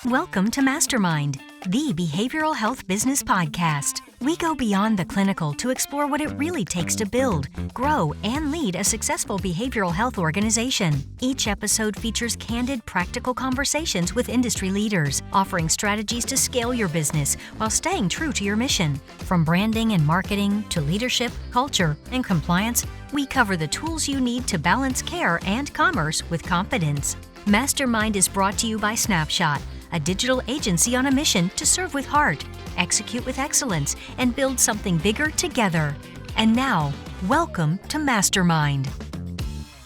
Welcome to MasterMined, the behavioral health business podcast. We go beyond the clinical to explore what it really takes to build, grow, and lead a successful behavioral health organization. Each episode features candid, practical conversations with industry leaders, offering strategies to scale your business while staying true to your mission. From branding and marketing to leadership, culture, and compliance, we cover the tools you need to balance care and commerce with confidence. MasterMined is brought to you by Snapshot, a digital agency on a mission to serve with heart, execute with excellence, and build something bigger together. And now, welcome to MasterMined.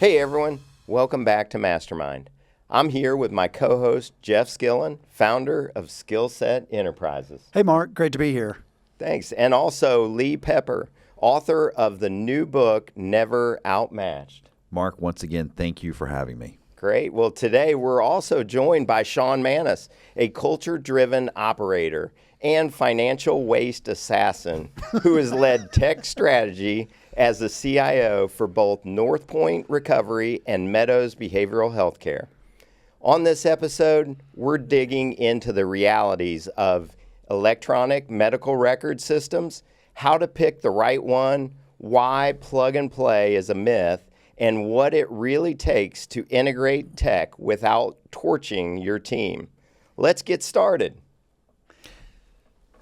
Hey everyone, welcome back to MasterMined. I'm here with my co-host, Jeff Skillen, founder of Skillset Enterprises. Hey Mark, great to be here. Thanks. And also Lee Pepper, author of the new book, Never Outmatched. Mark, once again, thank you for having me. Great. Well, today we're also joined by Shawn Manis, a culture-driven operator and financial waste assassin who has led tech strategy as the CIO for both North Point Recovery and Meadows Behavioral Healthcare. On this episode, we're digging into the realities of electronic medical record systems, how to pick the right one, why plug and play is a myth, and what it really takes to integrate tech without torching your team. Let's get started.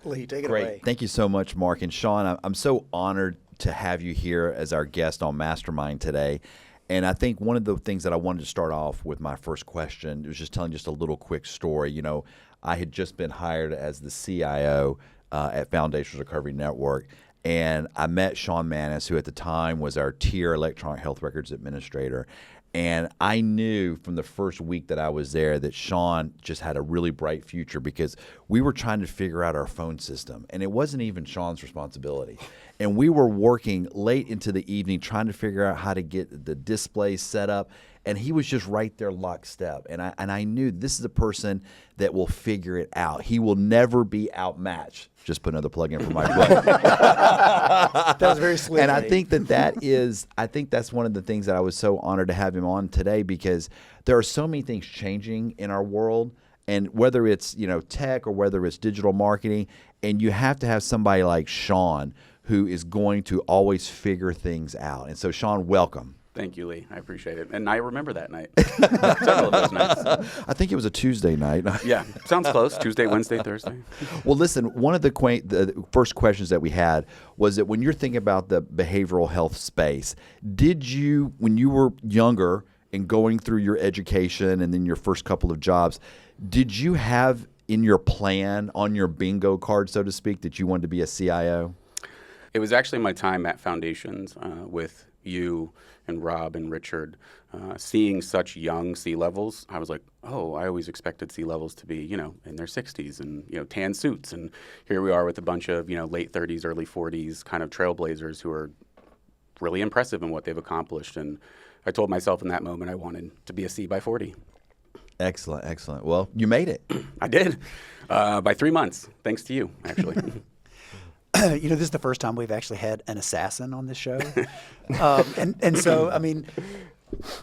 Lee, take it Great. away. Thank you so much, Mark. And Shawn, I'm so honored to have you here as our guest on MasterMined today. And I think one of the things that I wanted to start off with my first question was just telling just a little quick story. You know, I had just been hired as the CIO at Foundations Recovery Network. And I met Shawn Manis, who at the time was our tier electronic health records administrator. And I knew from the first week that I was there that Shawn just had a really bright future because we were trying to figure out our phone system. And it wasn't even Shawn's responsibility. And we were working late into the evening trying to figure out how to get the display set up. And he was just right there lockstep. And I knew this is a person that will figure it out. He will never be outmatched. Just put another plug in for my book. That was very slick. And I think that's one of the things that I was so honored to have him on today because there are so many things changing in our world. And whether it's, tech or whether it's digital marketing, and you have to have somebody like Shawn who is going to always figure things out. And so Shawn, welcome. Thank you, Lee. I appreciate it. And I remember that night. Several of those nights. I think it was a Tuesday night. Yeah, sounds close. Tuesday, Wednesday, Thursday. Well, listen, one of the first questions that we had was that when you're thinking about the behavioral health space, did you, when you were younger and going through your education and then your first couple of jobs, did you have in your plan, on your bingo card, so to speak, that you wanted to be a CIO? It was actually my time at Foundations with you and Rob and Richard, seeing such young C-levels. I was like, oh, I always expected C-levels to be, in their 60s and, tan suits. And here we are with a bunch of, late 30s, early 40s kind of trailblazers who are really impressive in what they've accomplished. And I told myself in that moment I wanted to be a C by 40. Excellent, excellent. Well, you made it. I did. By 3 months, thanks to you, actually. This is the first time we've actually had an assassin on this show. And so,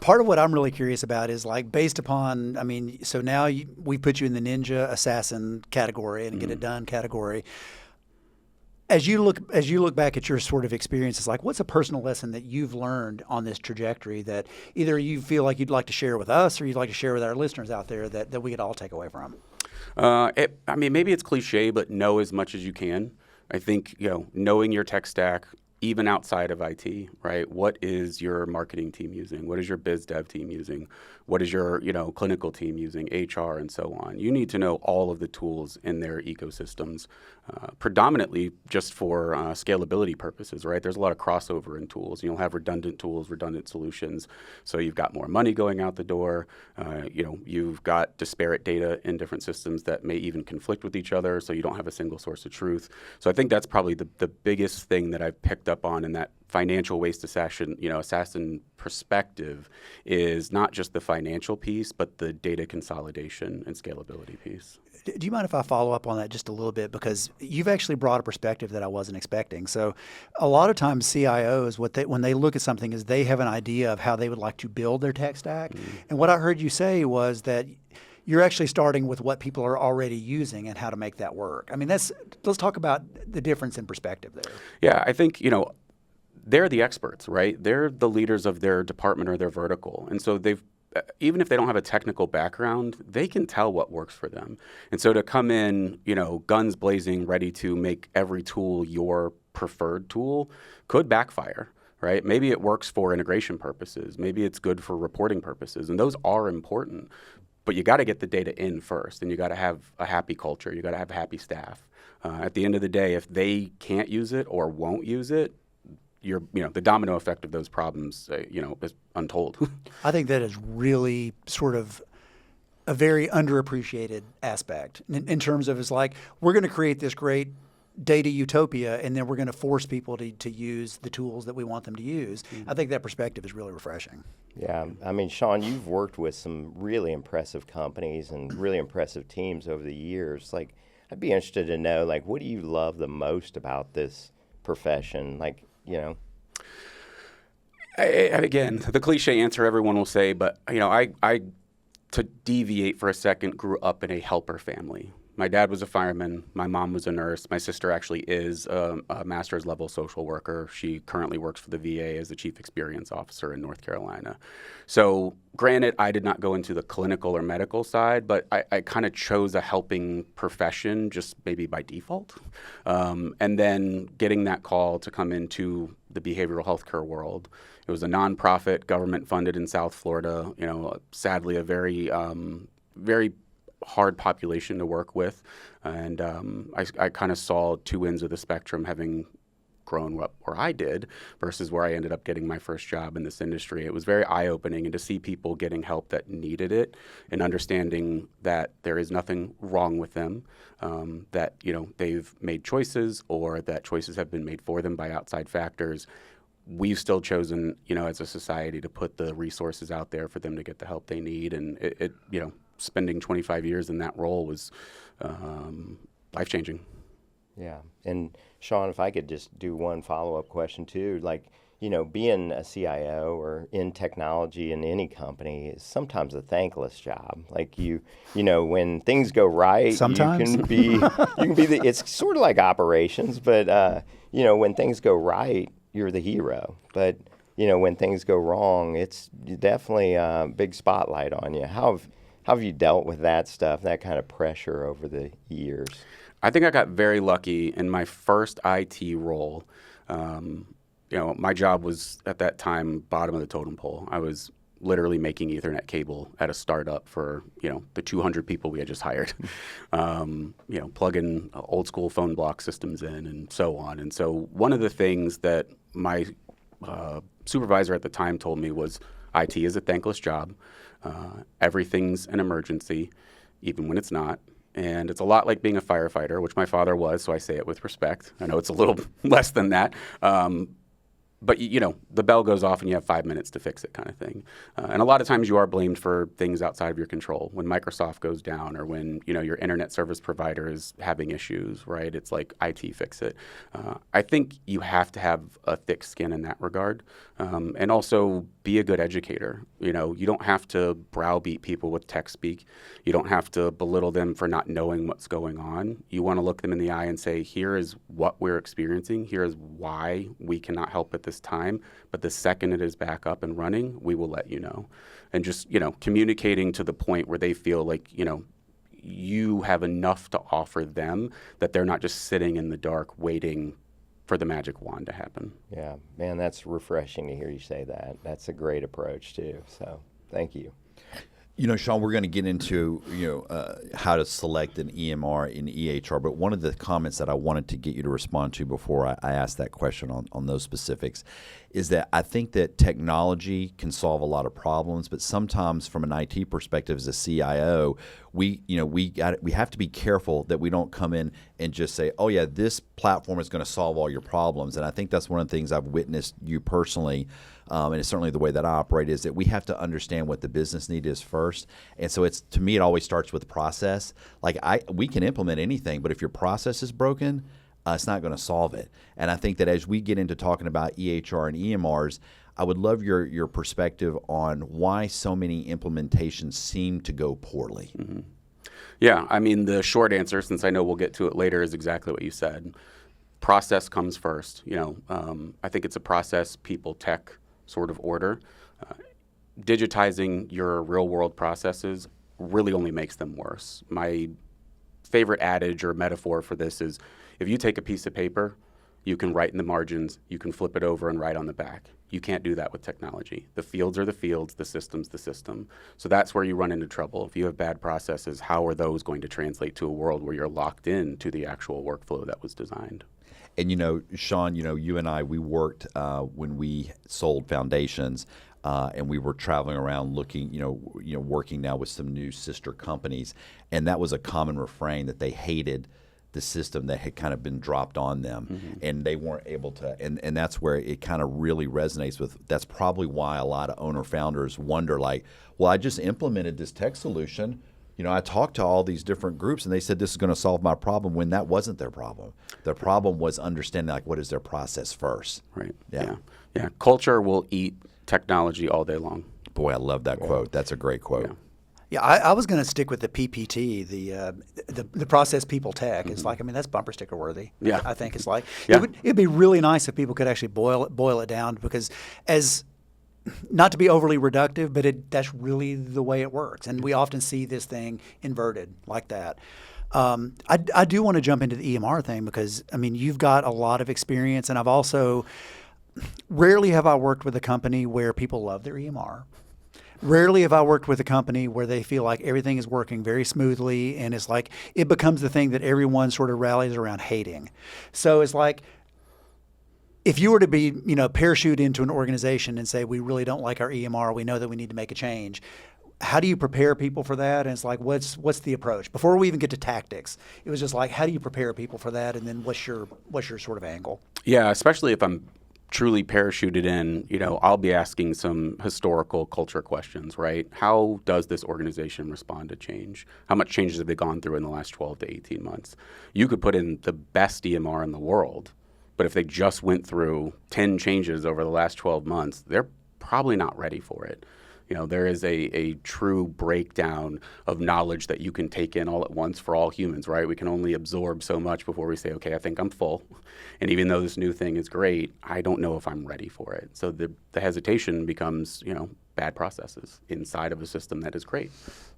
part of what I'm really curious about is based upon, so now we put you in the ninja assassin category and get it done category. As you look back at your sort of experiences, what's a personal lesson that you've learned on this trajectory that either you feel like you'd like to share with us or you'd like to share with our listeners out there that we could all take away from? Maybe it's cliche, but know as much as you can. I think, knowing your tech stack, even outside of IT, right? What is your marketing team using? What is your biz dev team using? What is your, clinical team using, HR and so on? You need to know all of the tools in their ecosystems, predominantly just for scalability purposes, right? There's a lot of crossover in tools. You'll have redundant tools, redundant solutions. So you've got more money going out the door. You've got disparate data in different systems that may even conflict with each other. So you don't have a single source of truth. So I think that's probably the biggest thing that I've picked up on in that financial waste assassin perspective is not just the financial piece, but the data consolidation and scalability piece. Do you mind if I follow up on that just a little bit? Because you've actually brought a perspective that I wasn't expecting. So a lot of times CIOs, when they look at something is they have an idea of how they would like to build their tech stack. Mm-hmm. And what I heard you say was that you're actually starting with what people are already using and how to make that work. I mean, let's talk about the difference in perspective there. Yeah, I think, they're the experts, right? They're the leaders of their department or their vertical. And so even if they don't have a technical background, they can tell what works for them. And so to come in, guns blazing, ready to make every tool your preferred tool could backfire, right? Maybe it works for integration purposes. Maybe it's good for reporting purposes. And those are important. But you got to get the data in first, and you got to have a happy culture. You got to have happy staff. At the end of the day, if they can't use it or won't use it, the domino effect of those problems, is untold. I think that is really sort of a very underappreciated aspect in terms of, it's like, we're going to create this great data utopia, and then we're going to force people to use the tools that we want them to use. I think that perspective is really refreshing. Yeah, I mean, Shawn, you've worked with some really impressive companies and really impressive teams over the years. Like, I'd be interested to know, like, what do you love the most about this profession? Like, Again, the cliche answer everyone will say, but I to deviate for a second, grew up in a helper family. My dad was a fireman. My mom was a nurse. My sister actually is a master's level social worker. She currently works for the VA as the chief experience officer in North Carolina. So granted, I did not go into the clinical or medical side, but I kind of chose a helping profession just maybe by default. And then getting that call to come into the behavioral healthcare world. It was a nonprofit, government funded in South Florida. Sadly, a very, very hard population to work with, and I kind of saw two ends of the spectrum, having grown up where I did versus where I ended up getting my first job in this industry. It was very eye-opening, and to see people getting help that needed it and understanding that there is nothing wrong with them, that they've made choices or that choices have been made for them by outside factors. We've still chosen, as a society, to put the resources out there for them to get the help they need, and it spending 25 years in that role was life-changing. Yeah. And Shawn, if I could just do one follow-up question too, like, being a CIO or in technology in any company is sometimes a thankless job. Like when things go right, sometimes you can be it's sort of like operations, but when things go right, you're the hero. But when things go wrong, it's definitely a big spotlight on you. How have you dealt with that stuff, that kind of pressure over the years? I think I got very lucky in my first IT role. My job was at that time bottom of the totem pole. I was literally making Ethernet cable at a startup for the 200 people we had just hired. Plugging old school phone block systems in and so on. And so one of the things that my supervisor at the time told me was, IT is a thankless job. Everything's an emergency, even when it's not. And it's a lot like being a firefighter, which my father was, so I say it with respect. I know it's a little less than that. But, the bell goes off and you have 5 minutes to fix it, kind of thing. And a lot of times you are blamed for things outside of your control. When Microsoft goes down or when, your internet service provider is having issues, right? It's like, IT, fix it. I think you have to have a thick skin in that regard. And also be a good educator. You don't have to browbeat people with tech speak. You don't have to belittle them for not knowing what's going on. You want to look them in the eye and say, here is what we're experiencing. Here is why we cannot help at this time. But the second it is back up and running, we will let you know. And just, communicating to the point where they feel like, you have enough to offer them, that they're not just sitting in the dark waiting for the magic wand to happen. Yeah, man, that's refreshing to hear you say that. That's a great approach too. So thank you. Shawn, we're going to get into how to select an EMR in EHR, but one of the comments that I wanted to get you to respond to before I asked that question on those specifics is that I think that technology can solve a lot of problems, but sometimes from an IT perspective as a CIO, we have to be careful that we don't come in and just say, oh yeah, this platform is going to solve all your problems. And I think that's one of the things I've witnessed you personally, and it's certainly the way that I operate, is that we have to understand what the business need is first. And so to me, it always starts with process. Like we can implement anything, but if your process is broken, it's not going to solve it. And I think that as we get into talking about EHR and EMRs, I would love your perspective on why so many implementations seem to go poorly. Mm-hmm. Yeah, I mean, the short answer, since I know we'll get to it later, is exactly what you said. Process comes first. I think it's a process, people, tech sort of order. Digitizing your real-world processes really only makes them worse. My favorite adage or metaphor for this is, if you take a piece of paper, you can write in the margins, you can flip it over and write on the back. You can't do that with technology. The fields are the fields, the system's the system. So that's where you run into trouble. If you have bad processes, how are those going to translate to a world where you're locked in to the actual workflow that was designed? And Shawn, you and I, we worked when we sold foundations, and we were traveling around looking, working now with some new sister companies, and that was a common refrain that they hated the system that had kind of been dropped on them, and they weren't able to, and that's where it kind of really resonates with. That's probably why a lot of owner founders wonder, like, well, I just implemented this tech solution. I talked to all these different groups, and they said this is going to solve my problem, when that wasn't their problem. Their problem was understanding, like, what is their process first. Right. Yeah. Culture will eat technology all day long. Boy, I love that quote. That's a great quote. Yeah, I was going to stick with the PPT, the process people tech. It's like, that's bumper sticker worthy. Yeah. I think it's like, it'd be really nice if people could actually boil it down, because not to be overly reductive, but that's really the way it works. And we often see this thing inverted like that. I do want to jump into the EMR thing, because, you've got a lot of experience, and rarely have I worked with a company where people love their EMR. Rarely have I worked with a company where they feel like everything is working very smoothly, and it's like it becomes the thing that everyone sort of rallies around hating. So it's like, if you were to be, parachute into an organization and say, we really don't like our EMR, we know that we need to make a change, how do you prepare people for that? And it's like, what's the approach? Before we even get to tactics, it was just like, how do you prepare people for that? And then what's your sort of angle? Yeah, especially if I'm truly parachuted in, I'll be asking some historical culture questions, right? How does this organization respond to change? How much changes have they gone through in the last 12 to 18 months? You could put in the best EMR in the world, but if they just went through 10 changes over the last 12 months, they're probably not ready for it. There is a true breakdown of knowledge that you can take in all at once for all humans, right? We can only absorb so much before we say, okay, I think I'm full. And even though this new thing is great, I don't know if I'm ready for it. So the hesitation becomes, bad processes inside of a system that is great,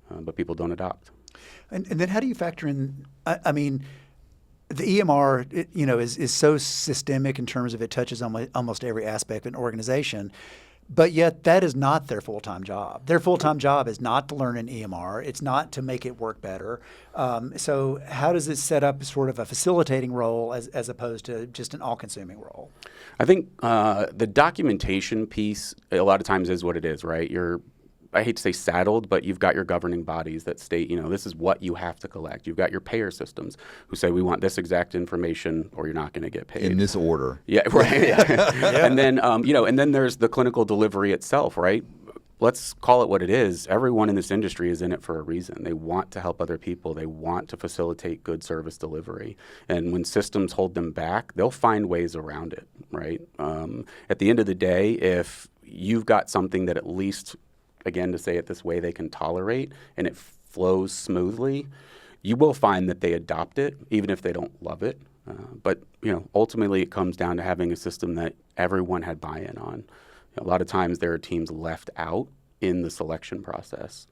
but people don't adopt. And then how do you factor in, the EMR, is so systemic in terms of it touches on almost every aspect of an organization. But yet that is not their full-time job. Their full-time job is not to learn an EMR. It's not to make it work better. So how does it set up sort of a facilitating role as opposed to just an all-consuming role? I think the documentation piece a lot of times is what it is, right? I hate to say saddled, but you've got your governing bodies that state, this is what you have to collect. You've got your payer systems who say, we want this exact information or you're not going to get paid. In this order. Yeah, right. Yeah. And then, and then there's the clinical delivery itself, right? Let's call it what it is. Everyone in this industry is in it for a reason. They want to help other people. They want to facilitate good service delivery. And when systems hold them back, they'll find ways around it, right? At the end of the day, if you've got something that at least, again, to say it this way, they can tolerate and it flows smoothly, you will find that they adopt it, even if they don't love it. But ultimately it comes down to having a system that everyone had buy-in on. A lot of times there are teams left out in the selection process.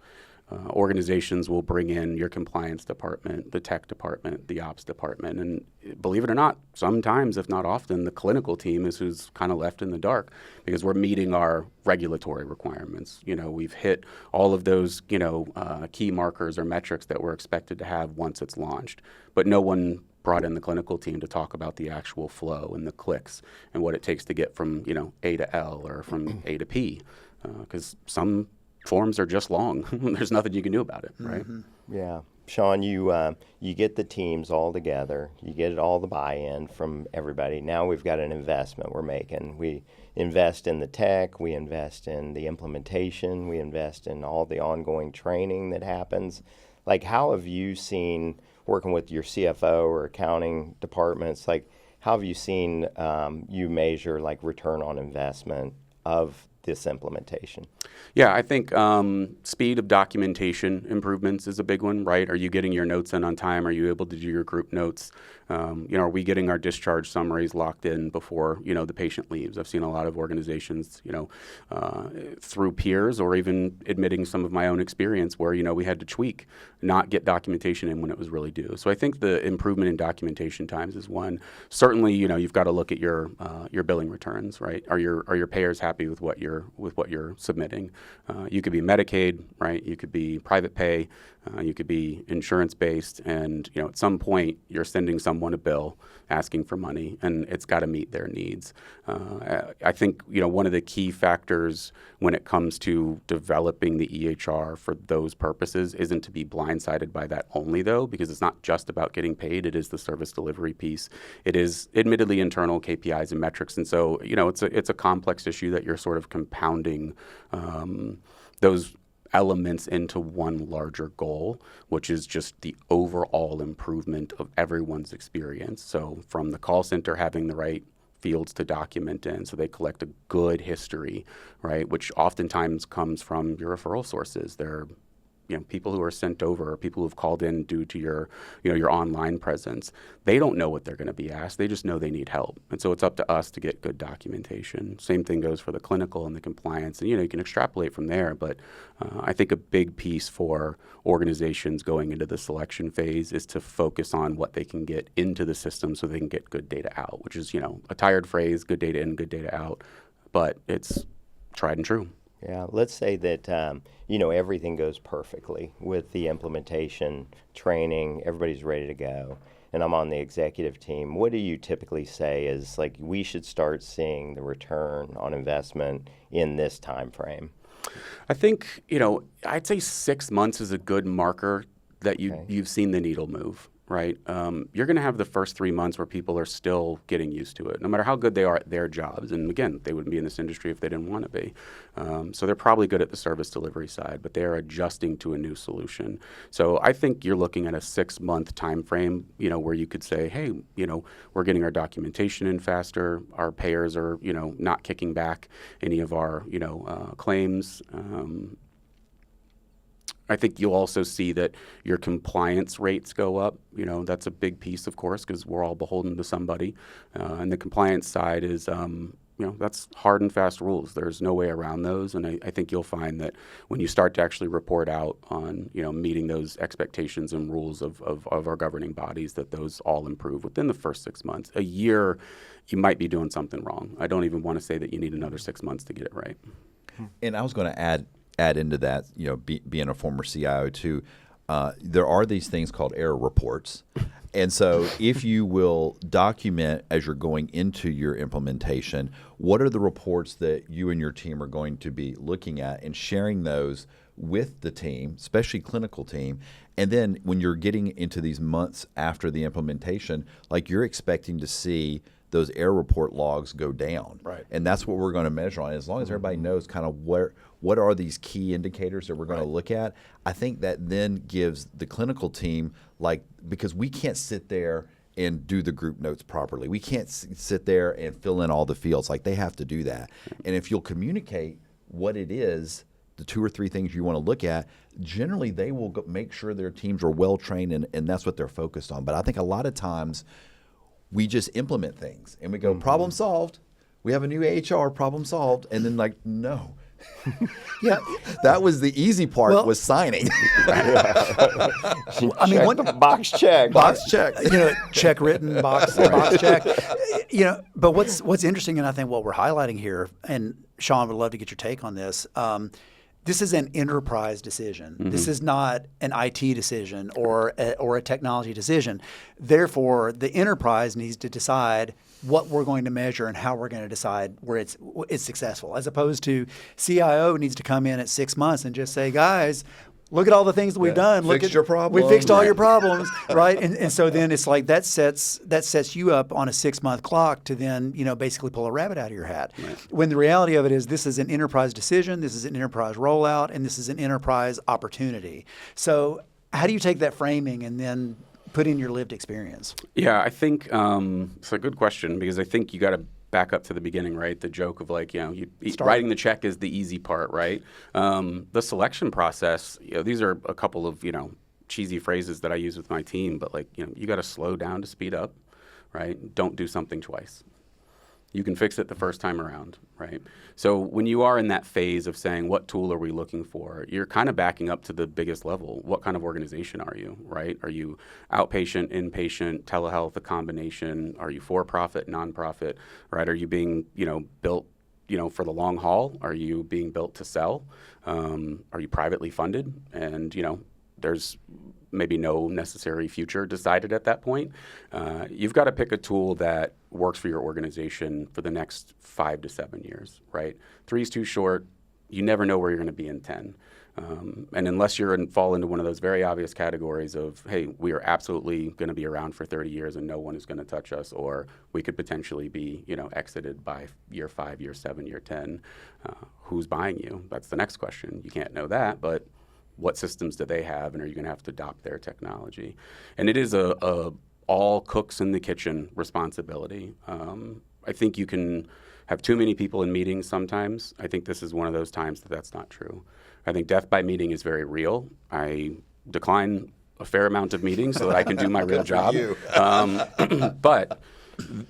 Organizations will bring in your compliance department, the tech department, the ops department, and believe it or not, sometimes, if not often, the clinical team is who's kind of left in the dark because we're meeting our regulatory requirements. We've hit all of those, key markers or metrics that we're expected to have once it's launched, but no one brought in the clinical team to talk about the actual flow and the clicks and what it takes to get from, A to L or from A to P, because some forms are just long. There's nothing you can do about it, right? Mm-hmm. Yeah. Shawn, you get the teams all together. You get all the buy-in from everybody. Now we've got an investment we're making. We invest in the tech. We invest in the implementation. We invest in all the ongoing training that happens. Like, how have you seen, working with your CFO or accounting departments, like how have you seen you measure like return on investment of this implementation? Yeah, I think speed of documentation improvements is a big one, right? Are you getting your notes in on time? Are you able to do your group notes? Are we getting our discharge summaries locked in before, the patient leaves? I've seen a lot of organizations, through peers or even admitting some of my own experience where, we had to tweak, not get documentation in when it was really due. So I think the improvement in documentation times is one. Certainly, you've got to look at your billing returns, right? Are your payers happy with what you're submitting? You could be Medicaid, right? You could be private pay. You could be insurance-based, and at some point you're sending someone a bill asking for money, and it's got to meet their needs. I think one of the key factors when it comes to developing the EHR for those purposes isn't to be blindsided by that only, though, because it's not just about getting paid. It is the service delivery piece. It is admittedly internal KPIs and metrics, and so it's a complex issue that you're sort of compounding those elements into one larger goal, which is just the overall improvement of everyone's experience. So from the call center having the right fields to document in, so they collect a good history, right, which oftentimes comes from your referral sources. They're people who are sent over, or people who've called in due to your online presence. They don't know what they're going to be asked. They just know they need help. And so it's up to us to get good documentation. Same thing goes for the clinical and the compliance. And, you can extrapolate from there. But I think a big piece for organizations going into the selection phase is to focus on what they can get into the system so they can get good data out, which is, a tired phrase, good data in, good data out. But it's tried and true. Yeah, let's say that, everything goes perfectly with the implementation, training, everybody's ready to go, and I'm on the executive team. What do you typically say is, like, we should start seeing the return on investment in this time frame? I think, I'd say 6 months is a good marker that you've seen the needle move. Right? You're going to have the first 3 months where people are still getting used to it, no matter how good they are at their jobs. And again, they wouldn't be in this industry if they didn't want to be. So they're probably good at the service delivery side, but they're adjusting to a new solution. So I think you're looking at a 6-month time frame, where you could say, hey, we're getting our documentation in faster. Our payers are, not kicking back any of our, claims. I think you'll also see that your compliance rates go up. That's a big piece, of course, because we're all beholden to somebody. And the compliance side is, that's hard and fast rules. There's no way around those. And I think you'll find that when you start to actually report out on, meeting those expectations and rules of our governing bodies, that those all improve within the first 6 months. A year, you might be doing something wrong. I don't even want to say that you need another 6 months to get it right. And I was going to add into that, being a former CIO too, there are these things called error reports. And so if you will document as you're going into your implementation, what are the reports that you and your team are going to be looking at and sharing those with the team, especially clinical team. And then when you're getting into these months after the implementation, like you're expecting to see those error report logs go down. Right. And that's what we're going to measure on. As long as everybody knows kind of what are these key indicators that we're going to look at, I think that then gives the clinical team, because we can't sit there and do the group notes properly. We can't sit there and fill in all the fields. Like, they have to do that. And if you'll communicate what it is, the 2 or 3 things you want to look at, generally they will make sure their teams are well trained, and that's what they're focused on. But I think a lot of times we just implement things and we go, problem solved. We have a new AHR, problem solved. And then no. Yeah, that was the easy part, was signing. I mean, box check. Box check. Check written, box check. But what's interesting, and I think what we're highlighting here, and Shawn, would love to get your take on this. This is an enterprise decision. Mm-hmm. This is not an IT decision or a technology decision. Therefore, the enterprise needs to decide what we're going to measure and how we're going to decide where it's successful, as opposed to CIO needs to come in at 6 months and just say, guys, look at all the things that we've done. Fixed your problem. We fixed all your problems, right? And so then it's like that sets you up on a 6-month clock to then basically pull a rabbit out of your hat. Right. When the reality of it is, this is an enterprise decision, this is an enterprise rollout, and this is an enterprise opportunity. So how do you take that framing and then put in your lived experience? Yeah, I think it's a good question, because I think you got to back up to the beginning, right? The joke of like, writing the check is the easy part, right? The selection process, these are a couple of, cheesy phrases that I use with my team, but like, you got to slow down to speed up, right? Don't do something twice. You can fix it the first time around, right? So when you are in that phase of saying, what tool are we looking for? You're kind of backing up to the biggest level. What kind of organization are you, right? Are you outpatient, inpatient, telehealth, a combination? Are you for-profit, nonprofit, right? Are you being, built, for the long haul? Are you being built to sell? Are you privately funded? And, there's maybe no necessary future decided at that point. You've got to pick a tool that works for your organization for the next 5 to 7 years, right? 3 is too short. You never know where you're going to be in 10. And unless fall into one of those very obvious categories of, hey, we are absolutely going to be around for 30 years and no one is going to touch us, or we could potentially be, exited by year 5, year 7, year 10, who's buying you? That's the next question. You can't know that, but what systems do they have, and are you going to have to adopt their technology? And it is a all cooks in the kitchen responsibility. I think you can have too many people in meetings sometimes. I think this is one of those times that's not true. I think death by meeting is very real. I decline a fair amount of meetings so that I can do my real job. But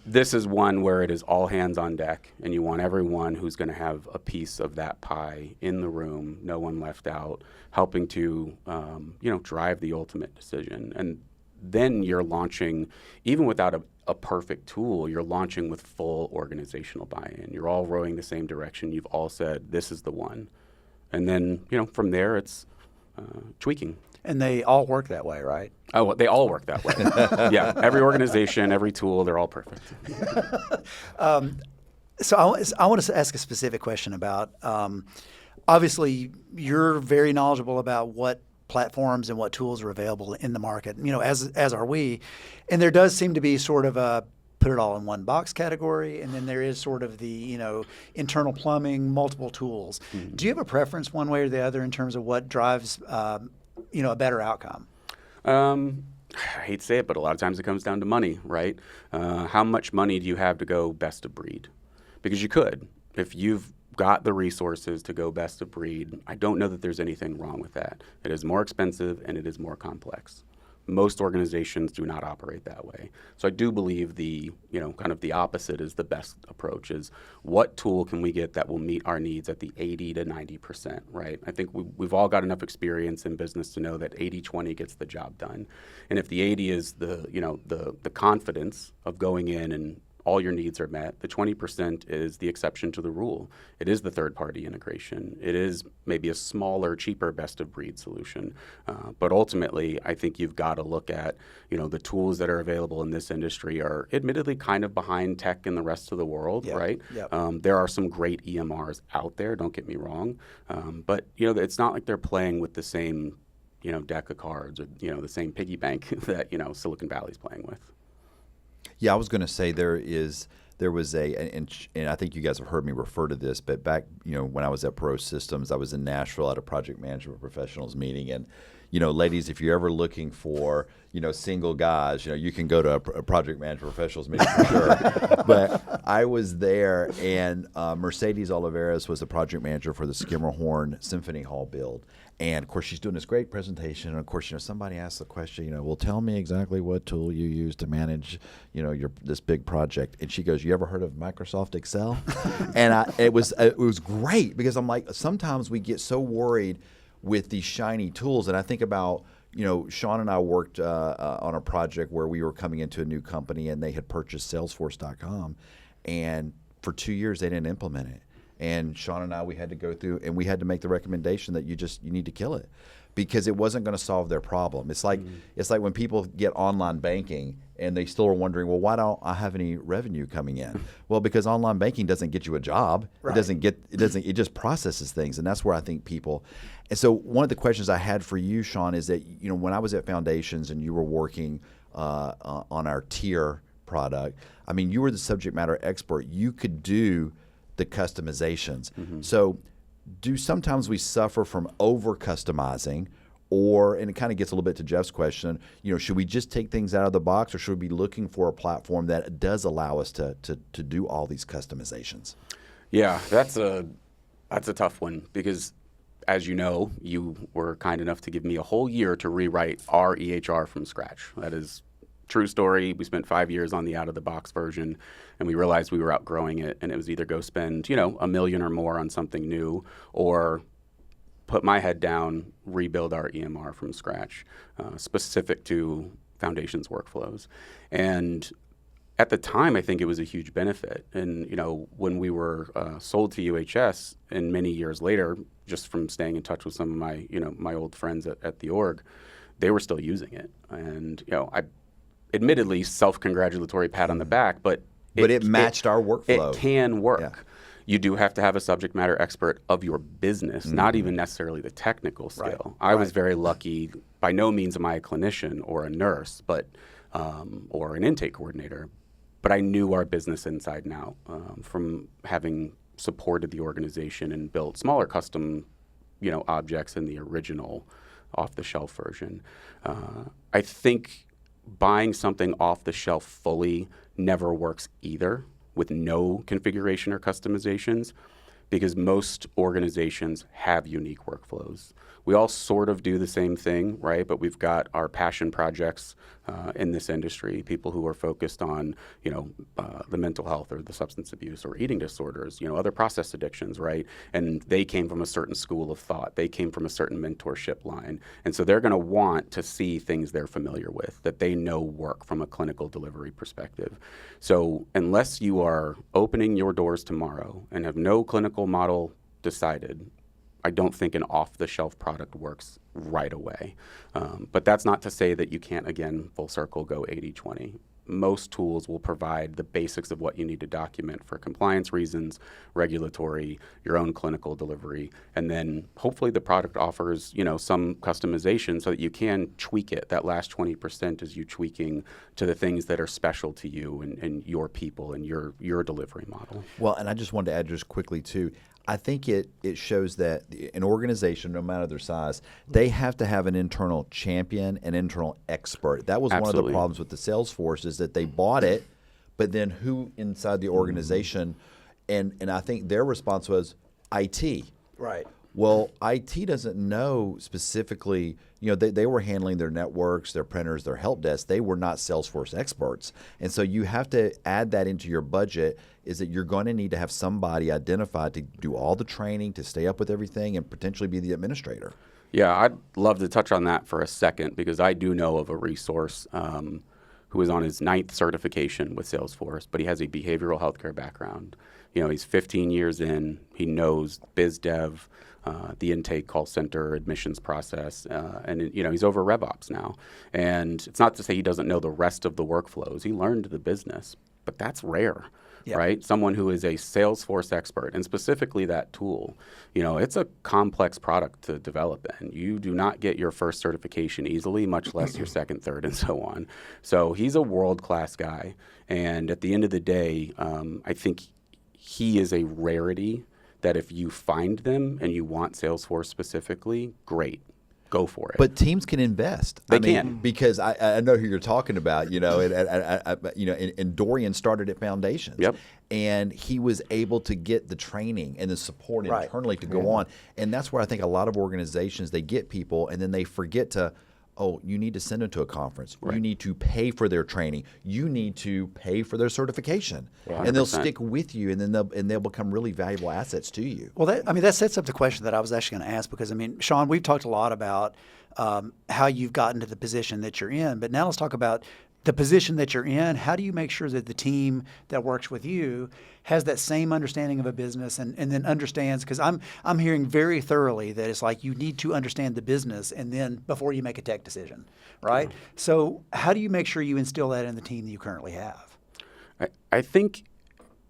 this is one where it is all hands on deck, and you want everyone who's going to have a piece of that pie in the room, no one left out, helping to drive the ultimate decision. And then you're launching, even without a perfect tool, you're launching with full organizational buy-in. You're all rowing the same direction. You've all said, this is the one. And then, from there, it's tweaking. And they all work that way, right? Oh, well, they all work that way. Yeah, every organization, every tool, they're all perfect. So I want to ask a specific question about, obviously, you're very knowledgeable about what platforms and what tools are available in the market, as are we. And there does seem to be sort of a put it all in one box category, and then there is sort of the, internal plumbing, multiple tools. Mm-hmm. Do you have a preference one way or the other in terms of what drives a better outcome? I hate to say it, but a lot of times it comes down to money, right? How much money do you have to go best of breed? Because you could. If you've got the resources to go best of breed, I don't know that there's anything wrong with that. It is more expensive and it is more complex. Most organizations do not operate that way. So I do believe the opposite is the best approach, is what tool can we get that will meet our needs at the 80 to 90%, right? I think we've all got enough experience in business to know that 80-20 gets the job done. And if the 80 is the confidence of going in and all your needs are met, the 20% is the exception to the rule. It is the third-party integration. It is maybe a smaller, cheaper best-of-breed solution. But ultimately, I think you've got to look at, the tools that are available in this industry are admittedly kind of behind tech in the rest of the world, right? Yep. There are some great EMRs out there, don't get me wrong. But, it's not like they're playing with the same, deck of cards or, the same piggy bank that, Silicon Valley's playing with. Yeah, I was going to say there was and I think you guys have heard me refer to this, but back, when I was at Pro Systems, I was in Nashville at a project management professionals meeting, and, ladies, if you're ever looking for, single guys, you can go to a project management professionals meeting for sure. But I was there, and Mercedes Oliveras was the project manager for the Skimmerhorn Symphony Hall build. And, of course, she's doing this great presentation. And, of course, somebody asked the question, well, tell me exactly what tool you use to manage, this big project. And she goes, you ever heard of Microsoft Excel? And it was great, because I'm like, sometimes we get so worried with these shiny tools. And I think about, Shawn and I worked on a project where we were coming into a new company, and they had purchased Salesforce.com. And for 2 years, they didn't implement it. And Shawn and I, we had to go through, and we had to make the recommendation that you need to kill it, because it wasn't going to solve their problem. It's like when people get online banking and they still are wondering, well, why don't I have any revenue coming in? Well, because online banking doesn't get you a job. Right. It just processes things, and that's where I think people. And so one of the questions I had for you, Shawn, is that when I was at Foundations and you were working on our tier product, I mean, you were the subject matter expert. You could do the customizations. Mm-hmm. So do sometimes we suffer from over customizing, and it kind of gets a little bit to Jeff's question, should we just take things out of the box, or should we be looking for a platform that does allow us to do all these customizations? Yeah, that's a tough one, because as you know, you were kind enough to give me a whole year to rewrite our EHR from scratch. That is true story. We spent 5 years on the out-of-the-box version, and we realized we were outgrowing it, and it was either go spend, $1 million or more on something new, or put my head down, rebuild our EMR from scratch, specific to Foundation's workflows. And at the time, I think it was a huge benefit. And, when we were sold to UHS, and many years later, just from staying in touch with some of my, my old friends at the org, they were still using it. And, I admittedly self-congratulatory pat on the back, but it matched our workflow. It can work. Yeah. You do have to have a subject matter expert of your business, not even necessarily the technical skill. Right. I was very lucky. By no means am I a clinician or a nurse, but or an intake coordinator. But I knew our business inside and out from having supported the organization and built smaller custom, objects in the original off-the-shelf version. I think buying something off the shelf fully never works either, with no configuration or customizations, because most organizations have unique workflows. We all sort of do the same thing, right? But we've got our passion projects in this industry, people who are focused on, the mental health or the substance abuse or eating disorders, other process addictions, right? And they came from a certain school of thought. They came from a certain mentorship line. And so they're going to want to see things they're familiar with, that they know work from a clinical delivery perspective. So unless you are opening your doors tomorrow and have no clinical model decided, I don't think an off-the-shelf product works right away. But that's not to say that you can't, again, full circle, go 80-20. Most tools will provide the basics of what you need to document for compliance reasons, regulatory, your own clinical delivery, and then hopefully the product offers, some customization so that you can tweak it. That last 20% is you tweaking to the things that are special to you and your people and your delivery model. Well, and I just wanted to add just quickly too, I think it shows that an organization, no matter their size, they have to have an internal champion, an internal expert. That was one of the problems with the Salesforce, is that they bought it, but then who inside the organization, and I think their response was IT. Right. Well, IT doesn't know specifically, they were handling their networks, their printers, their help desk. They were not Salesforce experts. And so you have to add that into your budget, is that you're going to need to have somebody identified to do all the training, to stay up with everything, and potentially be the administrator. Yeah, I'd love to touch on that for a second, because I do know of a resource who is on his 9th certification with Salesforce, but he has a behavioral healthcare background. He's 15 years in. He knows biz dev, the intake call center admissions process, and he's over RevOps now. And it's not to say he doesn't know the rest of the workflows. He learned the business, but that's rare. Yeah. Right? Someone who is a Salesforce expert, and specifically that tool, it's a complex product to develop in. You do not get your first certification easily, much less your second, third, and so on. So he's a world-class guy. And at the end of the day, I think he is a rarity that if you find them and you want Salesforce specifically, great. Go for it. But teams can invest. They can. Because I know who you're talking about, and Dorian started at Foundations. Yep. And he was able to get the training and the support internally to go on. And that's where I think a lot of organizations, they get people and then they forget to, you need to send them to a conference. Right. You need to pay for their training. You need to pay for their certification. 100%. And they'll stick with you, and then they'll become really valuable assets to you. Well, that sets up the question that I was actually going to ask, because, Shawn, we've talked a lot about how you've gotten to the position that you're in, but now let's talk about the position that you're in. How do you make sure that the team that works with you has that same understanding of a business and then understands, because I'm hearing very thoroughly that it's like you need to understand the business and then before you make a tech decision, right? Mm-hmm. So how do you make sure you instill that in the team that you currently have? I think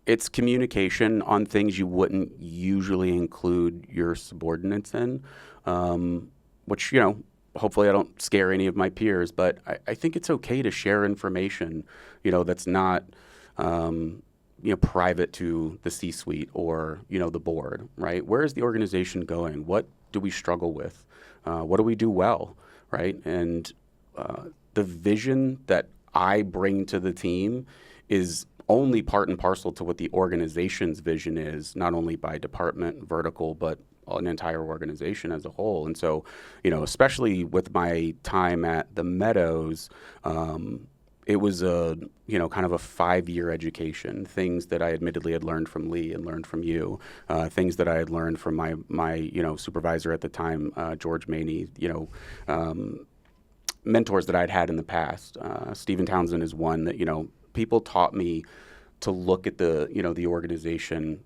it's communication on things you wouldn't usually include your subordinates in, which, hopefully I don't scare any of my peers, but I think it's okay to share information, that's not, private to the C-suite or, the board, right? Where is the organization going? What do we struggle with? What do we do well, right? And the vision that I bring to the team is only part and parcel to what the organization's vision is, not only by department, vertical, but an entire organization as a whole. And so, especially with my time at the Meadows, it was a, kind of a 5-year education. Things that I admittedly had learned from Lee and learned from you, things that I had learned from my supervisor at the time, George Maney, mentors that I'd had in the past. Stephen Townsend is one that, people taught me to look at the organization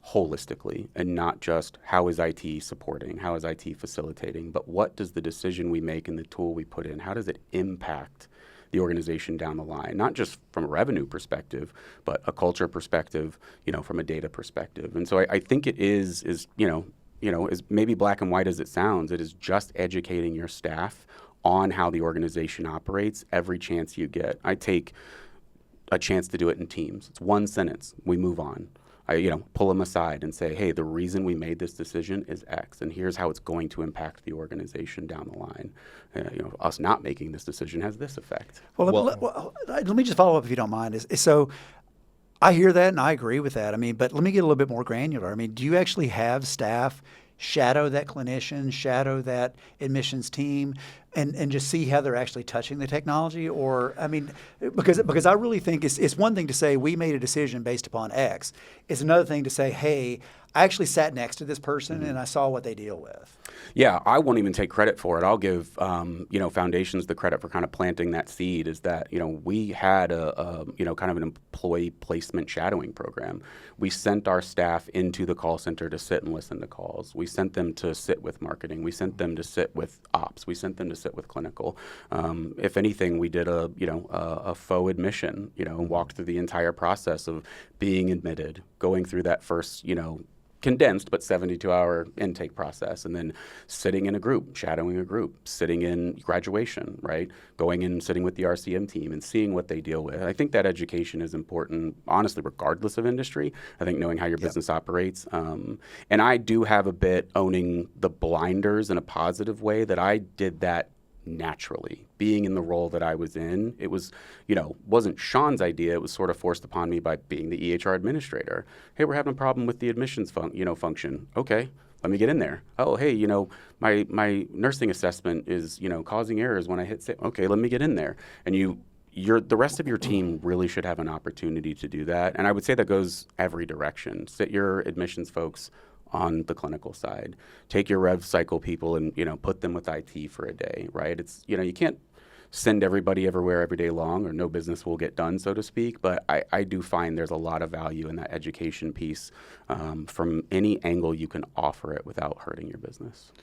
holistically and not just how is IT supporting, how is IT facilitating, but what does the decision we make and the tool we put in, how does it impact the organization down the line, not just from a revenue perspective, but a culture perspective, from a data perspective. And so I think it is as maybe black and white as it sounds, it is just educating your staff on how the organization operates every chance you get. I take a chance to do it in teams. It's one sentence. We move on. I pull them aside and say, hey, the reason we made this decision is X, and here's how it's going to impact the organization down the line. Us not making this decision has this effect. Well, let me just follow up if you don't mind. So I hear that and I agree with that. But let me get a little bit more granular. Do you actually have staff shadow that clinician, shadow that admissions team, and just see how they're actually touching the technology? Or, because I really think it's one thing to say we made a decision based upon X. It's another thing to say, hey, I actually sat next to this person and I saw what they deal with. Yeah, I won't even take credit for it. I'll give Foundations the credit for kind of planting that seed. Is that we had a kind of an employee placement shadowing program. We sent our staff into the call center to sit and listen to calls. We sent them to sit with marketing. We sent them to sit with ops. We sent them to sit with clinical. If anything, we did a faux admission. Walked through the entire process of being admitted, going through that first condensed but 72-hour intake process, and then sitting in a group, shadowing a group, sitting in graduation, right? Going in and sitting with the RCM team and seeing what they deal with. I think that education is important, honestly, regardless of industry. I think knowing how your business operates. And I do have a bit owning the blinders in a positive way that I did that naturally. Being in the role that I was in, it was, wasn't Shawn's idea. It was sort of forced upon me by being the EHR administrator. Hey, we're having a problem with the admissions function. Okay, let me get in there. Oh, hey, my nursing assessment is, causing errors when I hit save. Okay, let me get in there. And the rest of your team really should have an opportunity to do that. And I would say that goes every direction. Sit your admissions folks on the clinical side. Take your rev cycle people and, put them with IT for a day, right? It's, you can't send everybody everywhere every day long, or no business will get done, so to speak. But I do find there's a lot of value in that education piece from any angle you can offer it without hurting your business.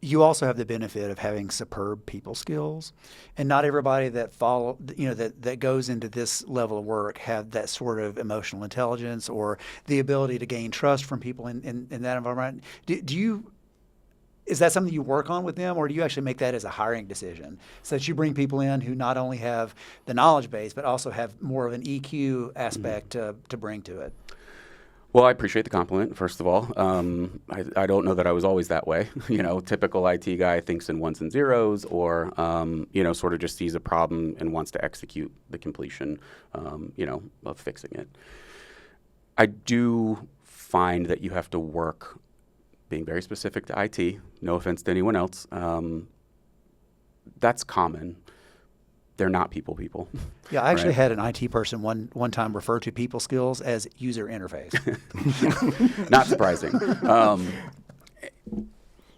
You also have the benefit of having superb people skills, and not everybody that that goes into this level of work have that sort of emotional intelligence or the ability to gain trust from people in that environment. Is that something you work on with them, or do you actually make that as a hiring decision, so that you bring people in who not only have the knowledge base but also have more of an EQ aspect to bring to it? Well, I appreciate the compliment, first of all. I don't know that I was always that way. Typical IT guy thinks in ones and zeros, or, sort of just sees a problem and wants to execute the completion, of fixing it. I do find that you have to work, being very specific to IT, no offense to anyone else, that's common. They're not people. Yeah, I actually had an IT person one time refer to people skills as user interface. Not surprising.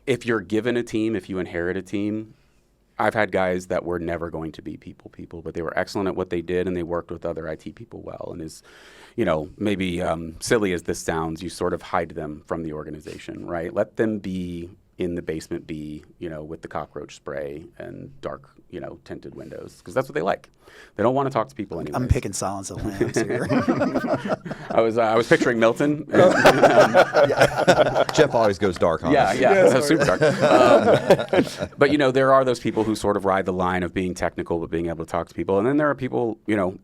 If you're given a team, if you inherit a team, I've had guys that were never going to be people, but they were excellent at what they did, and they worked with other IT people well. And as maybe silly as this sounds, you sort of hide them from the organization, right? Let them be in the basement B, with the cockroach spray and dark, tinted windows, because that's what they like. They don't want to talk to people anyway. I'm picking Silence of the Lambs here. I was picturing Milton. Jeff always goes dark on us. Yeah, super dark. But there are those people who sort of ride the line of being technical but being able to talk to people, and then there are people,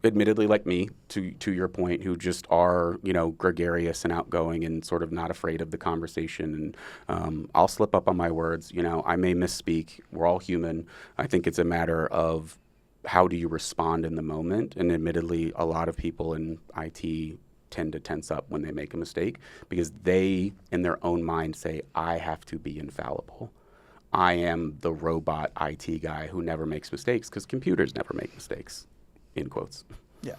admittedly like me, to your point, who just are, gregarious and outgoing and sort of not afraid of the conversation. And I'll slip up on my words. I may misspeak. We're all human. I think it's a matter of how do you respond in the moment, and admittedly, a lot of people in IT tend to tense up when they make a mistake because they, in their own mind, say, I have to be infallible. I am the robot IT guy who never makes mistakes because computers never make mistakes, in quotes. Yeah.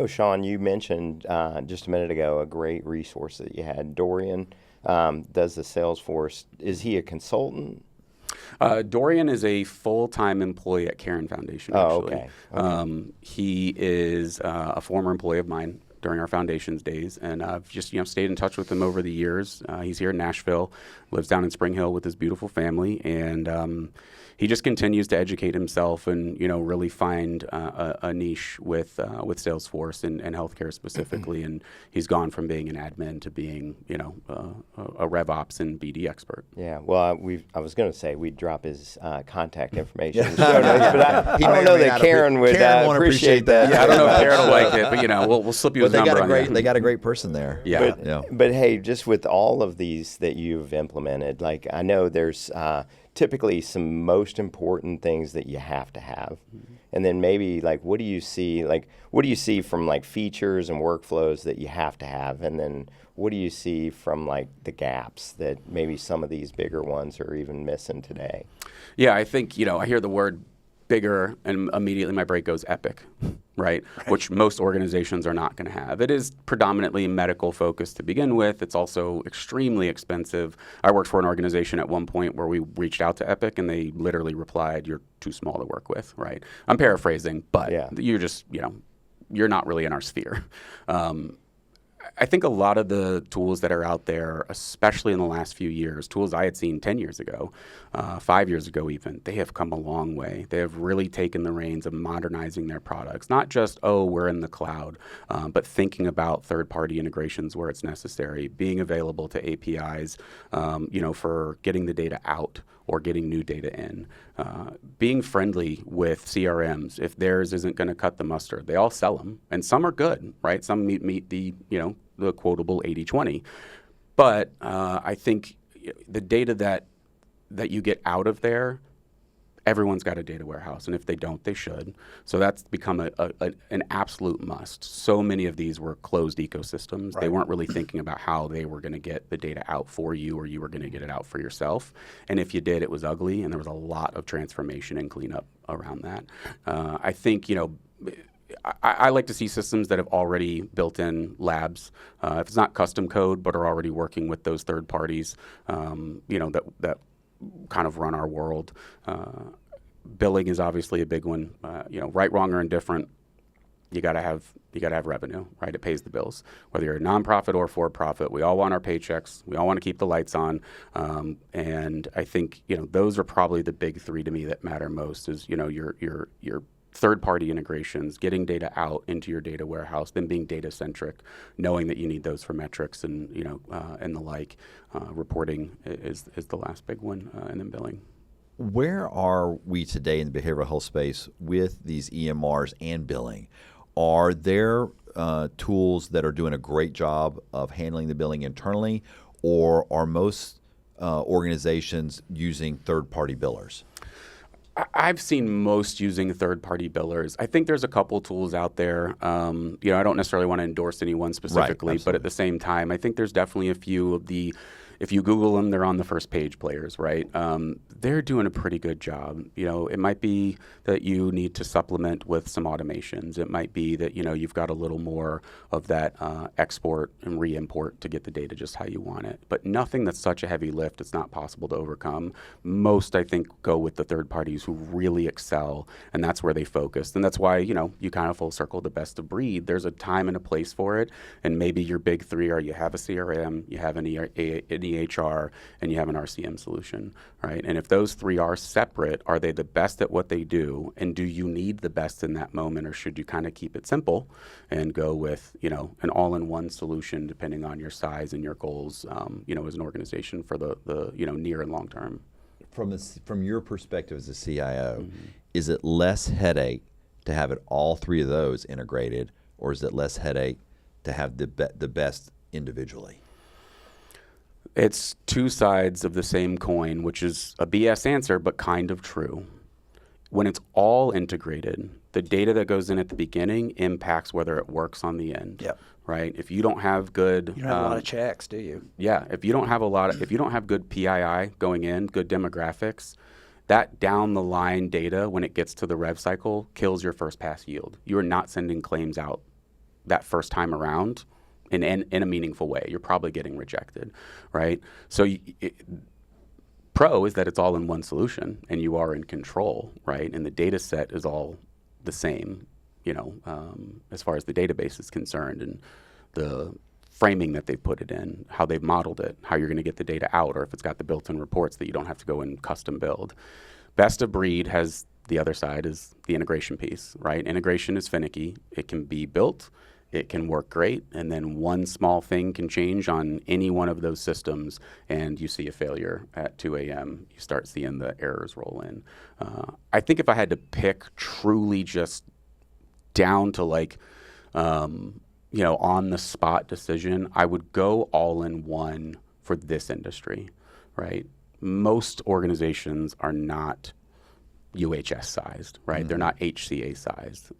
Shawn, you mentioned just a minute ago a great resource that you had. Dorian does the Salesforce. Is he a consultant? Dorian is a full-time employee at Caron Foundation, actually. Okay. He is a former employee of mine during our foundation's days, and I've just stayed in touch with him over the years. He's here in Nashville, lives down in Spring Hill with his beautiful family, and he just continues to educate himself and really find a niche with Salesforce and healthcare specifically. And he's gone from being an admin to being a RevOps and BD expert. Yeah. Well, I was going to say we'd drop his contact information, in the show notes, but I don't know that Caron would appreciate that. Yeah, I don't know if Caron will like it, but we'll slip you his number. They got a great person there. Yeah. But hey, just with all of these that you've implemented, like I know there's typically some most important things that you have to have. Mm-hmm. And then maybe like what do you see from like features and workflows that you have to have? And then what do you see from like the gaps that maybe some of these bigger ones are even missing today? Yeah, I think, I hear the word bigger and immediately my brain goes epic, right? Which most organizations are not going to have. It is predominantly medical focused to begin with. It's also extremely expensive. I worked for an organization at one point where we reached out to Epic and they literally replied, "You're too small to work with," right? I'm paraphrasing, but you're just, you're not really in our sphere. I think a lot of the tools that are out there, especially in the last few years, tools I had seen 10 years ago, 5 years ago even, they have come a long way. They have really taken the reins of modernizing their products. Not just, we're in the cloud, but thinking about third-party integrations where it's necessary, being available to APIs, for getting the data out or getting new data in, being friendly with CRMs. If theirs isn't going to cut the mustard, they all sell them, and some are good, right? Some meet the the quotable 80-20. But I think the data that you get out of there, everyone's got a data warehouse, and if they don't, they should. So that's become an absolute must. So many of these were closed ecosystems. Right. They weren't really thinking about how they were going to get the data out for you or you were going to get it out for yourself. And if you did, it was ugly, and there was a lot of transformation and cleanup around that. I think, I like to see systems that have already built in labs. If it's not custom code, but are already working with those third parties, that kind of run our world. Billing is obviously a big one. Right, wrong, or indifferent, you gotta have revenue, right? It pays the bills. Whether you're a nonprofit or for-profit, we all want our paychecks. We all want to keep the lights on. And I think those are probably the big three to me that matter most. Is your third-party integrations, getting data out into your data warehouse, then being data-centric, knowing that you need those for metrics and and the like. Reporting is the last big one, and then billing. Where are we today in the behavioral health space with these EMRs and billing? Are there tools that are doing a great job of handling the billing internally, or are most organizations using third-party billers? I've seen most using third-party billers. I think there's a couple tools out there. I don't necessarily want to endorse anyone specifically, but at the same time, I think there's definitely a few of the, if you Google them, they're on the first page players, right? They're doing a pretty good job. It might be that you need to supplement with some automations. It might be that, you've got a little more of that export and re-import to get the data just how you want it. But nothing that's such a heavy lift, it's not possible to overcome. Most, I think, go with the third parties who really excel, and that's where they focus. And that's why, you kind of full circle the best of breed. There's a time and a place for it, and maybe your big three are you have a CRM, you have an EHR, and you have an RCM solution, right? And if those three are separate, are they the best at what they do? And do you need the best in that moment, or should you kind of keep it simple and go with, an all-in-one solution depending on your size and your goals, as an organization for the near and long term? From your perspective as a CIO, is it less headache to have it all three of those integrated, or is it less headache to have the best individually? It's two sides of the same coin, which is a BS answer, but kind of true. When it's all integrated, the data that goes in at the beginning impacts whether it works on the end. Yep. Right? If you don't have good, you don't have a lot of checks, do you? Yeah. If you don't have good PII going in, good demographics, that down the line data, when it gets to the rev cycle, kills your first pass yield. You are not sending claims out that first time around in a meaningful way. You're probably getting rejected, right? So pro is that it's all in one solution and you are in control, right? And the data set is all the same, as far as the database is concerned, and the framing that they've put it in, how they've modeled it, how you're going to get the data out, or if it's got the built-in reports that you don't have to go and custom build. Best of breed has the other side, is the integration piece, right? Integration is finicky. It can be built, it can work great, and then one small thing can change on any one of those systems, and you see a failure at 2 a.m. You start seeing the errors roll in. I think if I had to pick truly just down to on the spot decision, I would go all in one for this industry, right? Most organizations are not UHS sized, right? They're not HCA sized.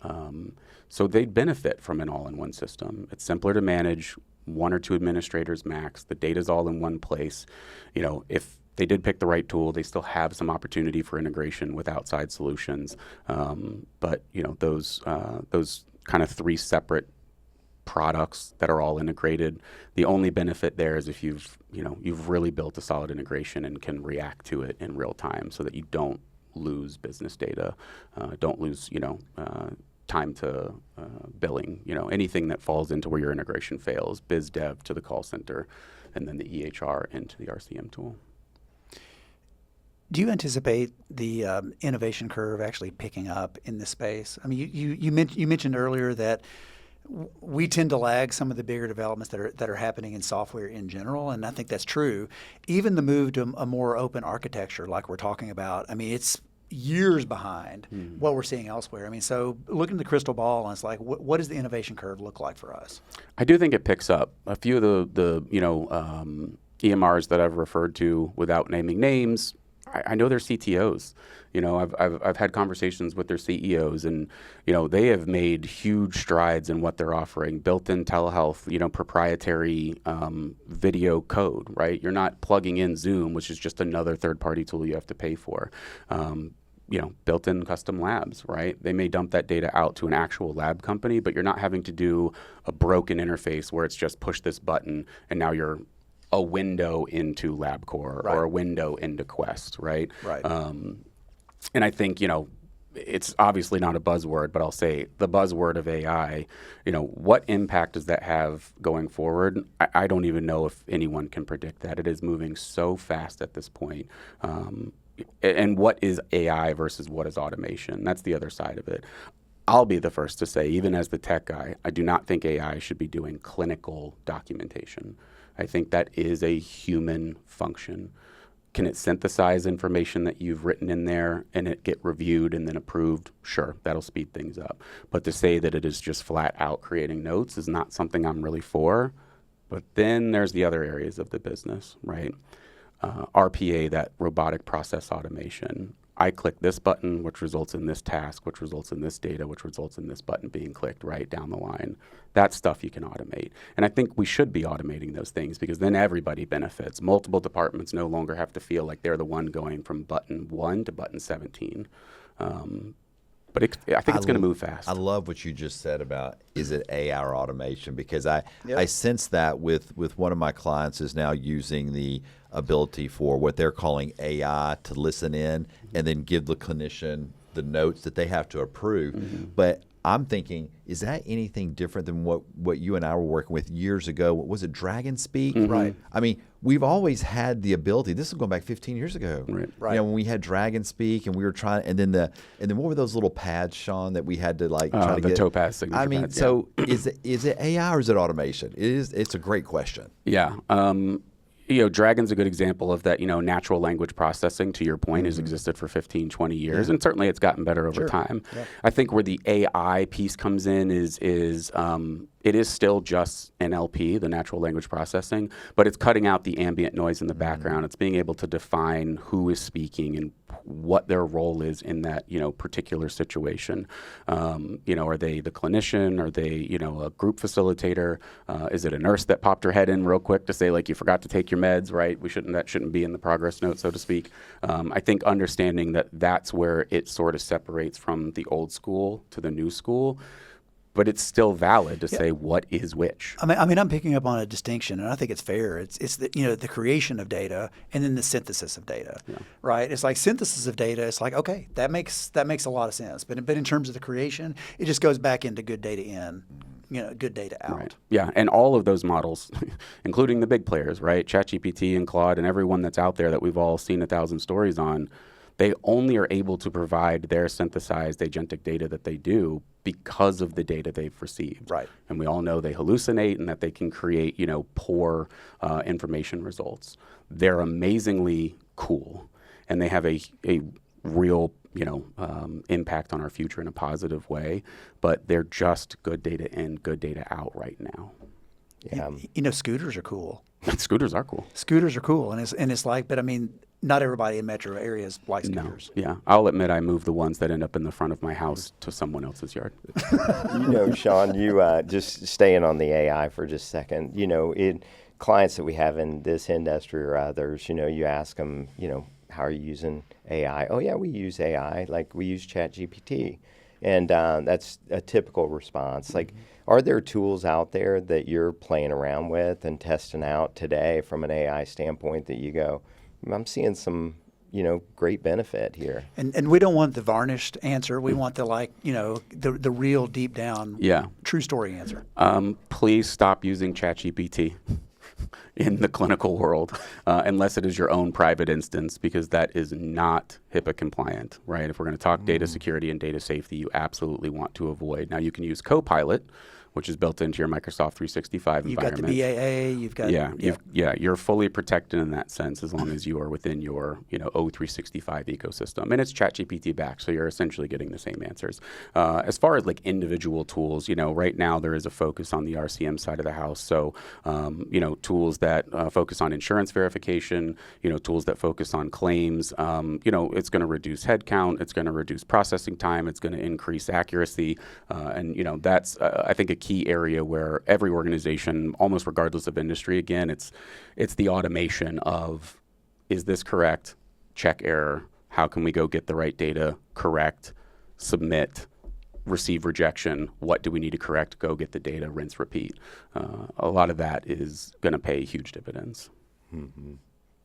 So they'd benefit from an all-in-one system. It's simpler to manage, one or two administrators max. The data's all in one place. If they did pick the right tool, they still have some opportunity for integration with outside solutions. But those kind of three separate products that are all integrated, the only benefit there is if you've really built a solid integration and can react to it in real time, so that you don't lose business data, don't lose time to billing, anything that falls into where your integration fails, biz dev to the call center, and then the EHR into the RCM tool. Do you anticipate the innovation curve actually picking up in this space? I mean, you mentioned earlier that we tend to lag some of the bigger developments that are happening in software in general, and I think that's true. Even the move to a more open architecture, like we're talking about, I mean, it's years behind what we're seeing elsewhere. I mean, so looking at the crystal ball, and it's like, what does the innovation curve look like for us? I do think it picks up. A few of the EMRs that I've referred to, without naming names, I know their CTOs. I've had conversations with their CEOs, and they have made huge strides in what they're offering. Built-in telehealth, proprietary video code. Right, you're not plugging in Zoom, which is just another third-party tool you have to pay for. Built-in custom labs. Right, they may dump that data out to an actual lab company, but you're not having to do a broken interface where it's just push this button and now you're a window into LabCorp or a window into Quest, right? Right. And I think, it's obviously not a buzzword, but I'll say the buzzword of AI, what impact does that have going forward? I don't even know if anyone can predict that. It is moving so fast at this point. And what is AI versus what is automation? That's the other side of it. I'll be the first to say, even as the tech guy, I do not think AI should be doing clinical documentation. I think that is a human function. Can it synthesize information that you've written in there and it get reviewed and then approved? Sure, that'll speed things up. But to say that it is just flat out creating notes is not something I'm really for. But then there's the other areas of the business, right? RPA, that robotic process automation. I click this button, which results in this task, which results in this data, which results in this button being clicked right down the line. That's stuff you can automate. And I think we should be automating those things, because then everybody benefits. Multiple departments no longer have to feel like they're the one going from button 1 to button 17. But I think it's going to move fast. I love what you just said about, is it AI or automation? Because I sense that with one of my clients is now using the ability for what they're calling AI to listen in and then give the clinician the notes that they have to approve. But I'm thinking, is that anything different than what you and I were working with years ago? What was it, Dragon Speak? Right. I mean, we've always had the ability. This is going back 15 years ago. Right. You know, when we had Dragon Speak and we were trying, and then what were those little pads, Sean, that we had to like try to the get? Topaz signature I mean, pads, so is it AI or is it automation? It's a great question. Yeah. Dragon's a good example of that, natural language processing, to your point, has existed for 15, 20 years, and certainly it's gotten better over time. Yeah. I think where the AI piece comes in is it is still just NLP, the natural language processing, but it's cutting out the ambient noise in the background. It's being able to define who is speaking and what their role is in that, particular situation. Are they the clinician? Are they, a group facilitator? Is it a nurse that popped her head in real quick to say, like, you forgot to take your meds, right? That shouldn't be in the progress note, so to speak. I think understanding that that's where it sort of separates from the old school to the new school. But it's still valid to say what is which. I mean, I'm picking up on a distinction, and I think it's fair. It's the creation of data and then the synthesis of data, right? It's like synthesis of data. It's like, okay, that makes a lot of sense. But in terms of the creation, it just goes back into good data in, good data out. Right. Yeah, and all of those models, including the big players, right? ChatGPT and Claude and everyone that's out there that we've all seen 1,000 stories on, they only are able to provide their synthesized agentic data that they do because of the data they've received. Right. And we all know they hallucinate and that they can create, poor information results. They're amazingly cool, and they have a real, impact on our future in a positive way, but they're just good data in, good data out right now. Yeah. Scooters are cool. Scooters are cool. Scooters are cool, and it's like, but I mean, not everybody in metro areas likes scooters. No. Yeah. I'll admit I move the ones that end up in the front of my house to someone else's yard. Shawn, you just staying on the AI for just a second, clients that we have in this industry or others, you ask them, how are you using AI? Oh, yeah, we use AI. Like, we use ChatGPT. And that's a typical response. Like, are there tools out there that you're playing around with and testing out today from an AI standpoint that you go, I'm seeing some, great benefit here? And we don't want the varnished answer. We want the the real deep down, true story answer. Please stop using ChatGPT in the clinical world, unless it is your own private instance, because that is not HIPAA compliant, right? If we're going to talk data security and data safety, you absolutely want to avoid. Now, you can use Copilot, which is built into your Microsoft 365 environment. You've got the BAA. You've got you're fully protected in that sense as long as you are within your O365 ecosystem, and it's ChatGPT backed, so you're essentially getting the same answers. As far as like individual tools, right now there is a focus on the RCM side of the house. So tools that focus on insurance verification, tools that focus on claims. It's going to reduce headcount, it's going to reduce processing time, it's going to increase accuracy, and that's I think a key area where every organization, almost regardless of industry, again, it's the automation of, is this correct? Check error. How can we go get the right data correct? Submit, receive rejection. What do we need to correct? Go get the data, rinse, repeat. A lot of that is going to pay huge dividends. Mm-hmm.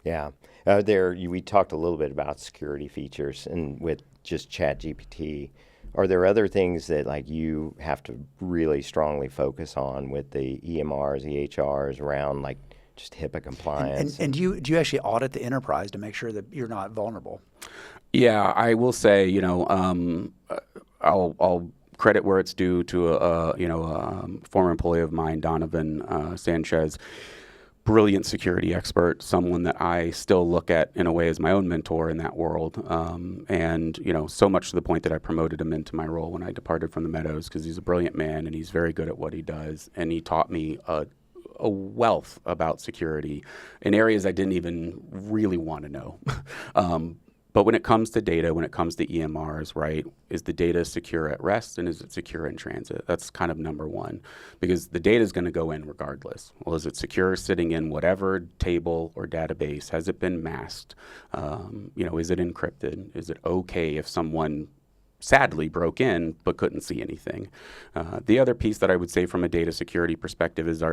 Yeah. We talked a little bit about security features and with just ChatGPT. Are there other things that like you have to really strongly focus on with the EMRs, EHRs around like just HIPAA compliance? And do you actually audit the enterprise to make sure that you're not vulnerable? Yeah, I will say, I'll credit where it's due to a former employee of mine, Donovan Sanchez. Brilliant security expert, someone that I still look at in a way as my own mentor in that world. And so much to the point that I promoted him into my role when I departed from the Meadows, because he's a brilliant man and he's very good at what he does. And he taught me a wealth about security in areas I didn't even really want to know. But when it comes to data, when it comes to EMRs, right, is the data secure at rest and is it secure in transit? That's kind of number one, because the data is going to go in regardless. Well, is it secure sitting in whatever table or database? Has it been masked? Is it encrypted? Is it okay if someone sadly broke in but couldn't see anything? The other piece that I would say from a data security perspective is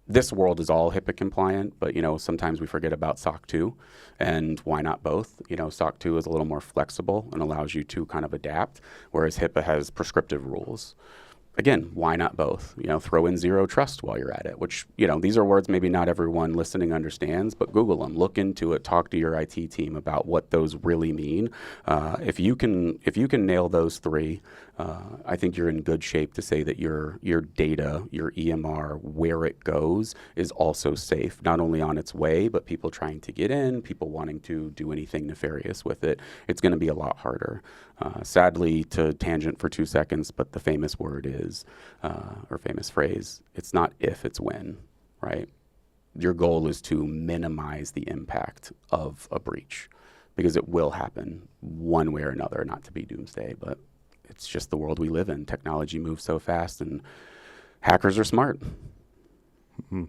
this world is all HIPAA compliant, but sometimes we forget about SOC 2, and why not both? SOC 2 is a little more flexible and allows you to kind of adapt, whereas HIPAA has prescriptive rules. Again, why not both? Throw in zero trust while you're at it, which, these are words maybe not everyone listening understands, but Google them, look into it, talk to your IT team about what those really mean. If you can nail those three, I think you're in good shape to say that your data, your EMR, where it goes is also safe, not only on its way, but people trying to get in, people wanting to do anything nefarious with it. It's going to be a lot harder. Sadly, to tangent for 2 seconds, but the famous word is, or famous phrase, it's not if, it's when, right? Your goal is to minimize the impact of a breach, because it will happen one way or another, not to be doomsday, but it's just the world we live in. Technology moves so fast, and hackers are smart.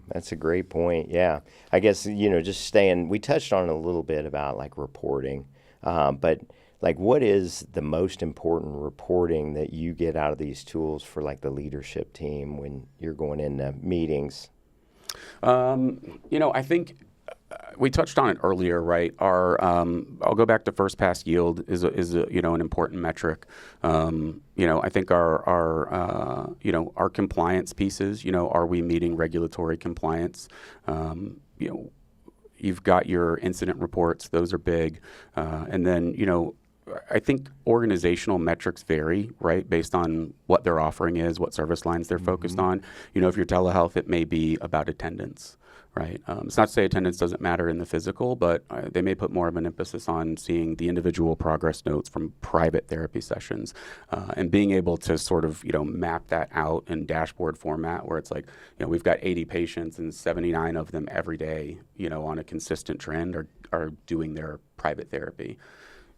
That's a great point. Yeah. I guess, just we touched on it a little bit about like reporting, but like what is the most important reporting that you get out of these tools for like the leadership team when you're going into meetings? I think we touched on it earlier, right? I'll go back to first pass yield is an important metric. I think our compliance pieces, are we meeting regulatory compliance? You've got your incident reports; those are big, and then I think organizational metrics vary, right, based on what their offering is, what service lines they're focused on. If you're telehealth, it may be about attendance, right? It's not to say attendance doesn't matter in the physical, but they may put more of an emphasis on seeing the individual progress notes from private therapy sessions, and being able to sort of, map that out in dashboard format where it's like, we've got 80 patients and 79 of them every day, on a consistent trend are doing their private therapy.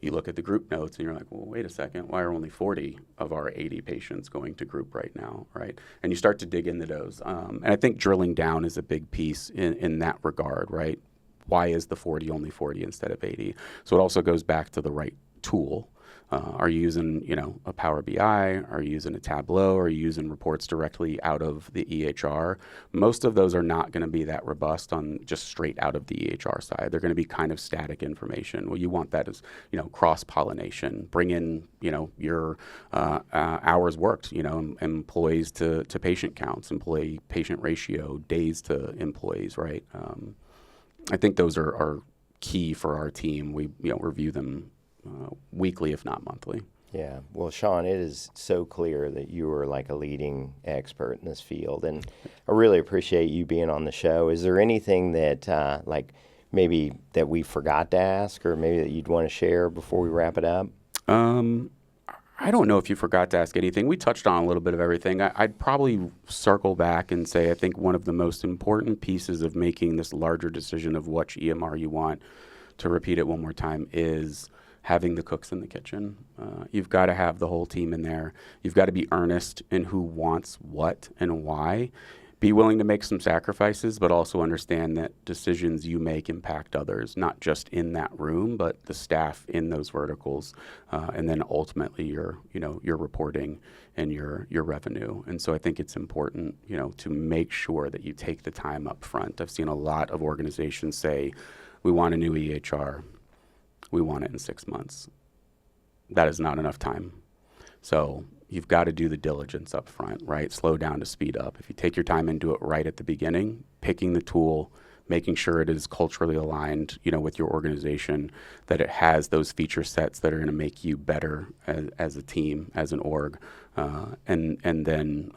You look at the group notes and you're like, well, wait a second, why are only 40 of our 80 patients going to group right now, right? And you start to dig into those. And I think drilling down is a big piece in that regard, right? Why is the 40 only 40 instead of 80? So it also goes back to the right tool. Are you using, a Power BI? Are you using a Tableau? Are you using reports directly out of the EHR? Most of those are not going to be that robust on just straight out of the EHR side. They're going to be kind of static information. Well, you want that as, cross-pollination. Bring in, your hours worked, employees to patient counts, employee-patient ratio, days to employees, right? I think those are key for our team. We, review them weekly, if not monthly. Yeah. Well, Shawn, it is so clear that you are like a leading expert in this field, and I really appreciate you being on the show. Is there anything that like maybe that we forgot to ask, or maybe that you'd want to share before we wrap it up? I don't know if you forgot to ask anything. We touched on a little bit of everything. I'd probably circle back and say I think one of the most important pieces of making this larger decision of which EMR you want, to repeat it one more time, is having the cooks in the kitchen. You've got to have the whole team in there. You've got to be earnest in who wants what and why. Be willing to make some sacrifices, but also understand that decisions you make impact others, not just in that room, but the staff in those verticals, and then ultimately your reporting and your revenue. And so I think it's important, to make sure that you take the time up front. I've seen a lot of organizations say, we want a new EHR. We want it in 6 months. That is not enough time. So you've got to do the diligence up front, right? Slow down to speed up. If you take your time and do it right at the beginning, picking the tool, making sure it is culturally aligned, with your organization, that it has those feature sets that are going to make you better as a team, as an org, and then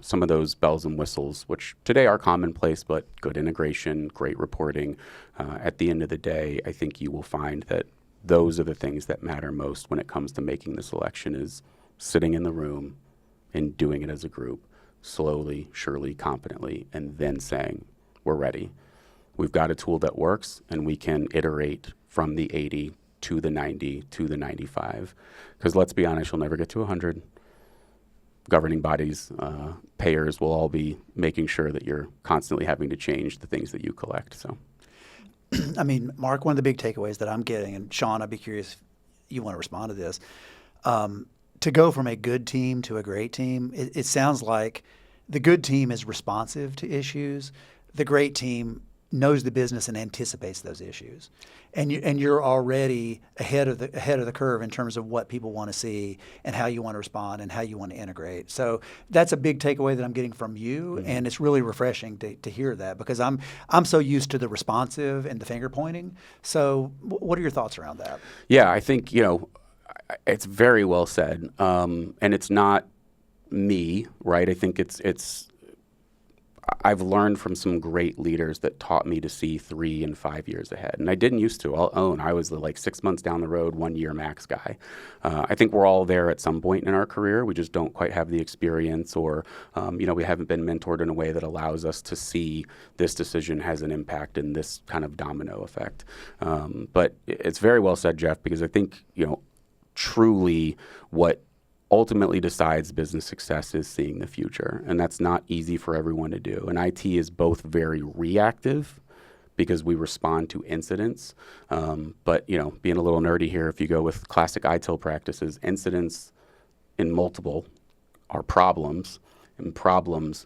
some of those bells and whistles, which today are commonplace, but good integration, great reporting. At the end of the day, I think you will find that those are the things that matter most when it comes to making the selection, is sitting in the room and doing it as a group, slowly, surely, confidently, and then saying, we're ready. We've got a tool that works, and we can iterate from the 80 to the 90 to the 95. Because let's be honest, you'll never get to 100. Governing bodies, payers will all be making sure that you're constantly having to change the things that you collect. So, I mean, Mark, one of the big takeaways that I'm getting, and Shawn, I'd be curious if you want to respond to this, to go from a good team to a great team, it sounds like the good team is responsive to issues. The great team knows the business and anticipates those issues, and you're already ahead of the curve in terms of what people want to see and how you want to respond and how you want to integrate. So that's a big takeaway that I'm getting from you, and it's really refreshing to hear that, because I'm so used to the responsive and the finger pointing. So what are your thoughts around that? Yeah, I think it's very well said, and it's not me, right? I think I've learned from some great leaders that taught me to see 3 and 5 years ahead. And I didn't used to. I'll own. I was the 6 months down the road, 1 year max guy. I think we're all there at some point in our career. We just don't quite have the experience, or we haven't been mentored in a way that allows us to see this decision has an impact in this kind of domino effect. But it's very well said, Jeff, because I think, truly what ultimately decides business success is seeing the future. And that's not easy for everyone to do. And IT is both very reactive, because we respond to incidents. But, being a little nerdy here, if you go with classic ITIL practices, incidents in multiple are problems, and problems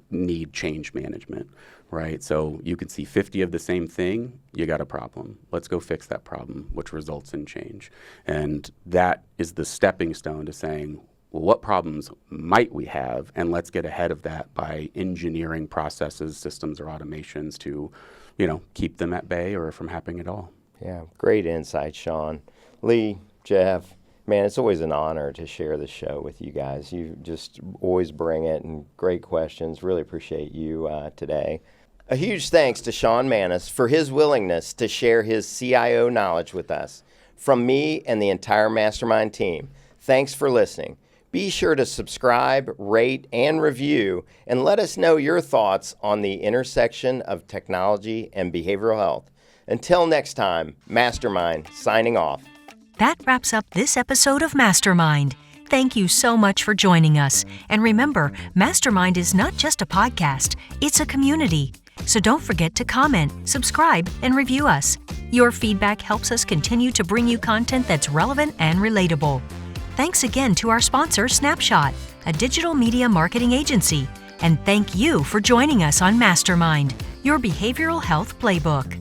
need change management, right? So you can see 50 of the same thing, you got a problem. Let's go fix that problem, which results in change. And that is the stepping stone to saying, well, what problems might we have? And let's get ahead of that by engineering processes, systems, or automations to, keep them at bay or from happening at all. Yeah, great insight, Shawn. Lee, Jeff, man, it's always an honor to share the show with you guys. You just always bring it, and great questions. Really appreciate you today. A huge thanks to Shawn Manis for his willingness to share his CIO knowledge with us. From me and the entire MasterMined team, thanks for listening. Be sure to subscribe, rate, and review, and let us know your thoughts on the intersection of technology and behavioral health. Until next time, MasterMined signing off. That wraps up this episode of MasterMined. Thank you so much for joining us. And remember, MasterMined is not just a podcast, it's a community. So don't forget to comment, subscribe, and review us. Your feedback helps us continue to bring you content that's relevant and relatable. Thanks again to our sponsor, Snapshot, a digital media marketing agency. And thank you for joining us on MasterMined, your behavioral health playbook.